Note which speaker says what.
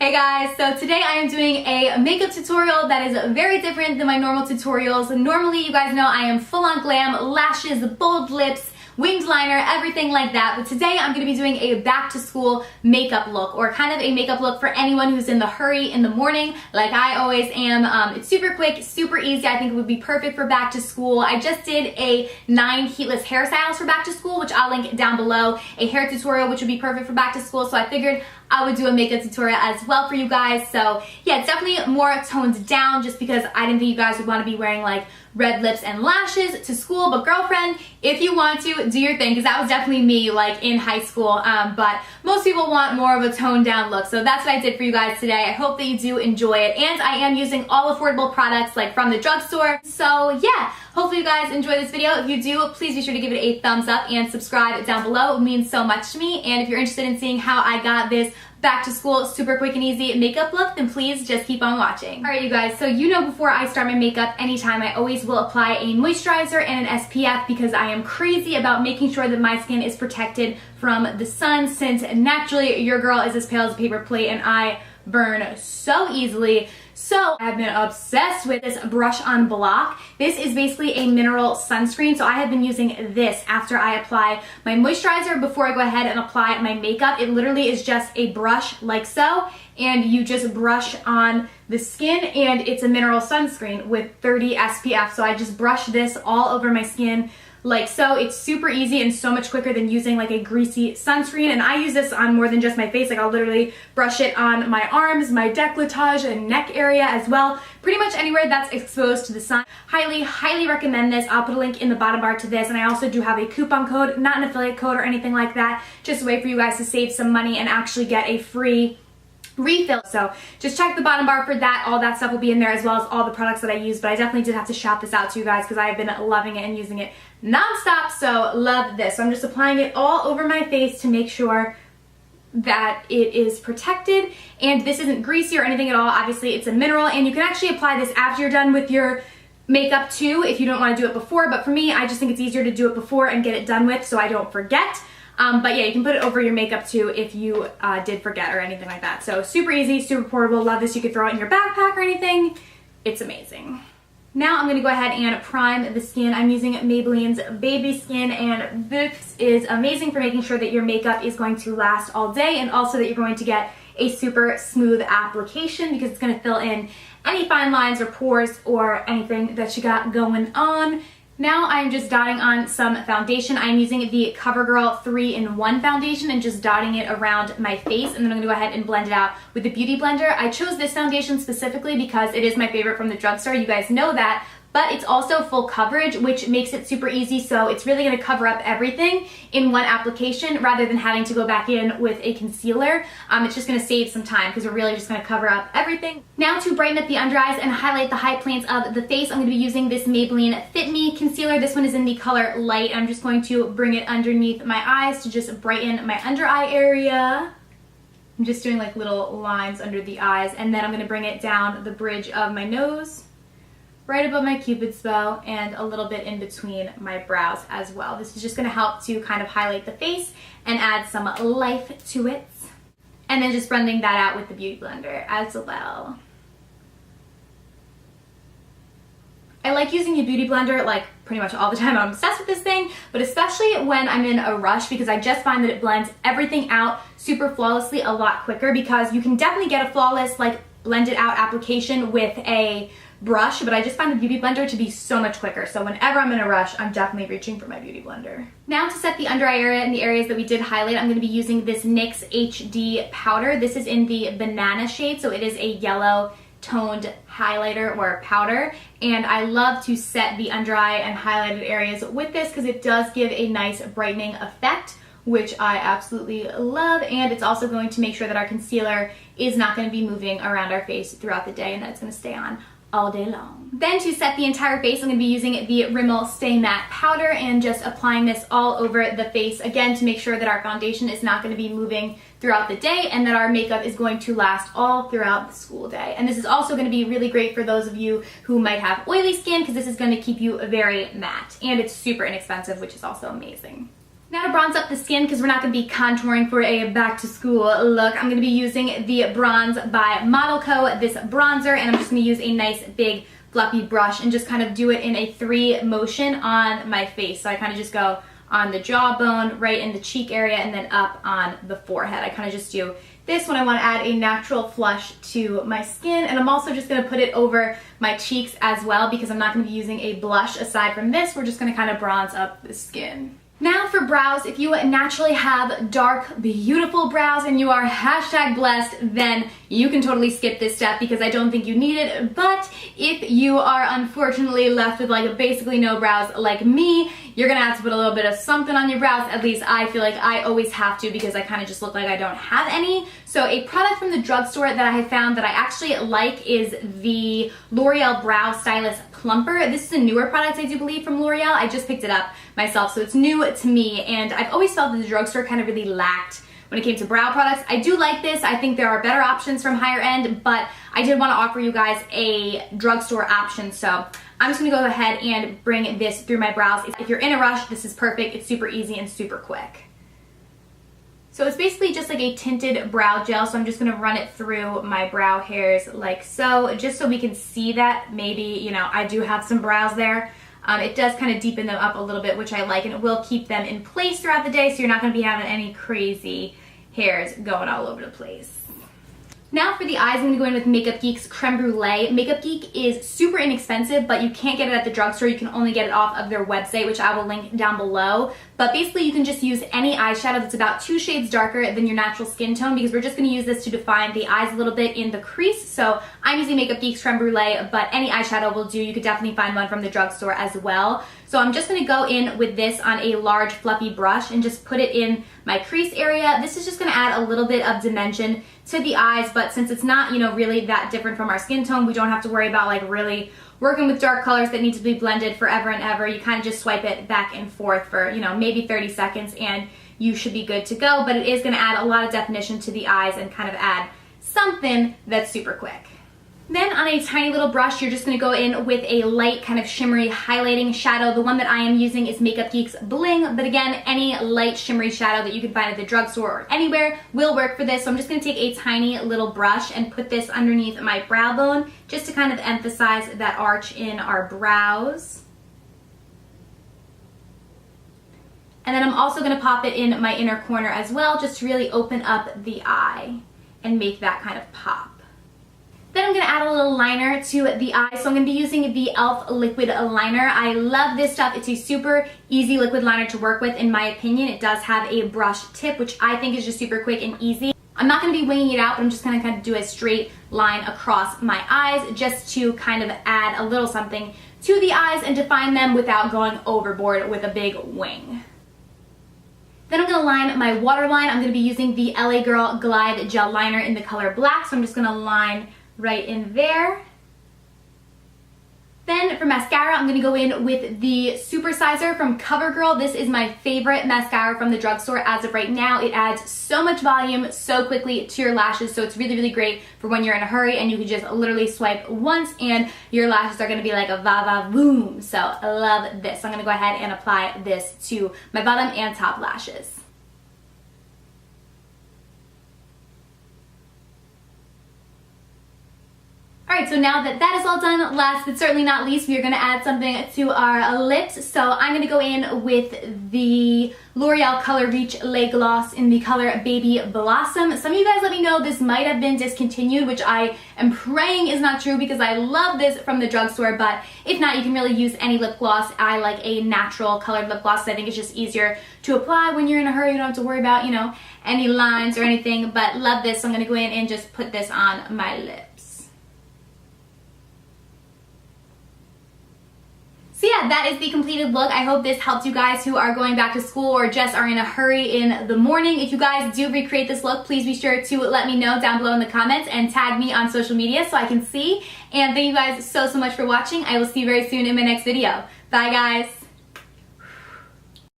Speaker 1: Hey guys, so today I am doing a makeup tutorial that is very different than my normal tutorials. Normally, you guys know I am full on glam, lashes, bold lips, winged liner, everything like that. But today I'm going to be doing a back to school makeup look, or kind of a makeup look for anyone who's in the hurry in the morning like I always am. It's super quick, super easy. I think it would be perfect for back to school. I just did a 9 heatless hairstyles for back to school, which I'll link down below, a hair tutorial which would be perfect for back to school. So I figured I would do a makeup tutorial as well for you guys. So yeah, it's definitely more toned down just because I didn't think you guys would want to be wearing like red lips and lashes to school. But girlfriend, if you want to, do your thing, because that was definitely me like in high school. But most people want more of a toned down look. So that's what I did for you guys today. I hope that you do enjoy it. And I am using all affordable products like from the drugstore. So yeah, hopefully you guys enjoy this video. If you do, please be sure to give it a thumbs up and subscribe down below. It means so much to me. And if you're interested in seeing how I got this back to school super quick and easy makeup look, then please just keep on watching. Alright you guys, so you know before I start my makeup anytime, I always will apply a moisturizer and an SPF because I am crazy about making sure that my skin is protected from the sun, since naturally your girl is as pale as a paper plate and I burn so easily. So I've been obsessed with this Brush on Block. This is basically a mineral sunscreen, so I have been using this after I apply my moisturizer before I go ahead and apply my makeup. It literally is just a brush like so, and you just brush on the skin, and it's a mineral sunscreen with 30 SPF. So I just brush this all over my skin like so. It's super easy and so much quicker than using like a greasy sunscreen. And I use this on more than just my face. Like I'll literally brush it on my arms, my décolletage and neck area as well. Pretty much anywhere that's exposed to the sun. Highly, highly recommend this. I'll put a link in the bottom bar to this. And I also do have a coupon code, not an affiliate code or anything like that. Just a way for you guys to save some money and actually get a free refill. So just check the bottom bar for that. All that stuff will be in there as well as all the products that I use. But I definitely did have to shout this out to you guys because I have been loving it and using it non-stop. So love this. So I'm just applying it all over my face to make sure that it is protected. And this isn't greasy or anything at all. Obviously it's a mineral, and you can actually apply this after you're done with your makeup too if you don't want to do it before. But for me, I just think it's easier to do it before and get it done with so I don't forget. But yeah, you can put it over your makeup too if you did forget or anything like that. So super easy, super portable. Love this. You could throw it in your backpack or anything. It's amazing. Now I'm going to go ahead and prime the skin. I'm using Maybelline's Baby Skin, and this is amazing for making sure that your makeup is going to last all day, and also that you're going to get a super smooth application because it's going to fill in any fine lines or pores or anything that you got going on. Now I'm just dotting on some foundation. I'm using the CoverGirl 3-in-1 foundation and just dotting it around my face, and then I'm going to go ahead and blend it out with the Beauty Blender. I chose this foundation specifically because it is my favorite from the drugstore. You guys know that. But it's also full coverage, which makes it super easy. So it's really going to cover up everything in one application rather than having to go back in with a concealer. It's just going to save some time because we're really just going to cover up everything. Now to brighten up the under eyes and highlight the high points of the face, I'm going to be using this Maybelline Fit Me concealer. This one is in the color Light. I'm just going to bring it underneath my eyes to just brighten my under eye area. I'm just doing like little lines under the eyes, and then I'm going to bring it down the bridge of my nose, right above my Cupid's bow, and a little bit in between my brows as well. This is just going to help to kind of highlight the face and add some life to it. And then just blending that out with the Beauty Blender as well. I like using the Beauty Blender like pretty much all the time. I'm obsessed with this thing, but especially when I'm in a rush because I just find that it blends everything out super flawlessly a lot quicker, because you can definitely get a flawless like blended out application with a brush, but I just find the Beauty Blender to be so much quicker. So whenever I'm in a rush, I'm definitely reaching for my Beauty Blender. Now to set the under eye area and the areas that we did highlight, I'm going to be using this NYX HD powder. This is in the banana shade, so it is a yellow toned highlighter or powder, and I love to set the under eye and highlighted areas with this because it does give a nice brightening effect, which I absolutely love. And it's also going to make sure that our concealer is not going to be moving around our face throughout the day, and that it's going to stay on all day long. Then to set the entire face, I'm going to be using the Rimmel Stay Matte powder and just applying this all over the face, again to make sure that our foundation is not going to be moving throughout the day and that our makeup is going to last all throughout the school day. And this is also going to be really great for those of you who might have oily skin because this is going to keep you very matte, and it's super inexpensive, which is also amazing. Now to bronze up the skin, because we're not going to be contouring for a back to school look, I'm going to be using the Bronze by Model Co. this bronzer, and I'm just going to use a nice big fluffy brush and just kind of do it in a 3 motion on my face. So I kind of just go on the jawbone, right in the cheek area, and then up on the forehead. I kind of just do this when I want to add a natural flush to my skin, and I'm also just going to put it over my cheeks as well because I'm not going to be using a blush aside from this. We're just going to kind of bronze up the skin. Now for brows, if you naturally have dark, beautiful brows and you are #blessed, then you can totally skip this step because I don't think you need it. But if you are unfortunately left with like basically no brows like me, you're gonna have to put a little bit of something on your brows. At least I feel like I always have to because I kind of just look like I don't have any. So a product from the drugstore that I have found that I actually like is the L'Oreal Brow Stylist Plumper. This is a newer product, I do believe, from L'Oreal. I just picked it up myself, so it's new to me, and I've always felt that the drugstore kind of really lacked when it came to brow products. I do like this. I think there are better options from higher end, but I did want to offer you guys a drugstore option, so I'm just going to go ahead and bring this through my brows. If you're in a rush, this is perfect. It's super easy and super quick. So it's basically just like a tinted brow gel, so I'm just going to run it through my brow hairs like so, just so we can see that maybe, you know, I do have some brows there. It does kind of deepen them up a little bit, which I like, and it will keep them in place throughout the day, so you're not going to be having any crazy hairs going all over the place. Now for the eyes, I'm going to go in with Makeup Geek's Creme Brulee. Makeup Geek is super inexpensive, but you can't get it at the drugstore. You can only get it off of their website, which I will link down below. But basically, you can just use any eyeshadow that's about 2 shades darker than your natural skin tone, because we're just going to use this to define the eyes a little bit in the crease. So I'm using Makeup Geek's Creme Brulee, but any eyeshadow will do. You could definitely find one from the drugstore as well. So I'm just going to go in with this on a large fluffy brush and just put it in my crease area. This is just going to add a little bit of dimension to the eyes, but since it's not, you know, really that different from our skin tone, we don't have to worry about like really working with dark colors that need to be blended forever and ever. You kind of just swipe it back and forth for, you know, maybe 30 seconds and you should be good to go, but it is going to add a lot of definition to the eyes and kind of add something that's super quick. Then on a tiny little brush, you're just going to go in with a light kind of shimmery highlighting shadow. The one that I am using is Makeup Geek's Bling, but again, any light shimmery shadow that you can find at the drugstore or anywhere will work for this. So I'm just going to take a tiny little brush and put this underneath my brow bone just to kind of emphasize that arch in our brows. And then I'm also going to pop it in my inner corner as well, just to really open up the eye and make that kind of pop. Then I'm going to add a little liner to the eye. So I'm going to be using the e.l.f. liquid liner. I love this stuff. It's a super easy liquid liner to work with in my opinion. It does have a brush tip, which I think is just super quick and easy. I'm not going to be winging it out, but I'm just going to kind of do a straight line across my eyes just to kind of add a little something to the eyes and define them without going overboard with a big wing. Then I'm going to line my waterline. I'm going to be using the LA Girl Glide Gel Liner in the color black. So I'm just going to line right in there. Then for mascara, I'm going to go in with the Super Sizer from CoverGirl. This is my favorite mascara from the drugstore as of right now. It adds so much volume so quickly to your lashes, so it's really, really great for when you're in a hurry and you can just literally swipe once and your lashes are going to be like a va-va-voom. So I love this. So I'm going to go ahead and apply this to my bottom and top lashes. Alright, so now that that is all done, last but certainly not least, we are going to add something to our lips. So I'm going to go in with the L'Oreal Color Reach Lait Gloss in the color Baby Blossom. Some of you guys let me know this might have been discontinued, which I am praying is not true because I love this from the drugstore, but if not, you can really use any lip gloss. I like a natural colored lip gloss, so I think it's just easier to apply when you're in a hurry. You don't have to worry about, you know, any lines or anything, but love this. So I'm going to go in and just put this on my lips. So yeah, that is the completed look. I hope this helped you guys who are going back to school or just are in a hurry in the morning. If you guys do recreate this look, please be sure to let me know down below in the comments and tag me on social media so I can see. And thank you guys so much for watching. I will see you very soon in my next video. Bye guys.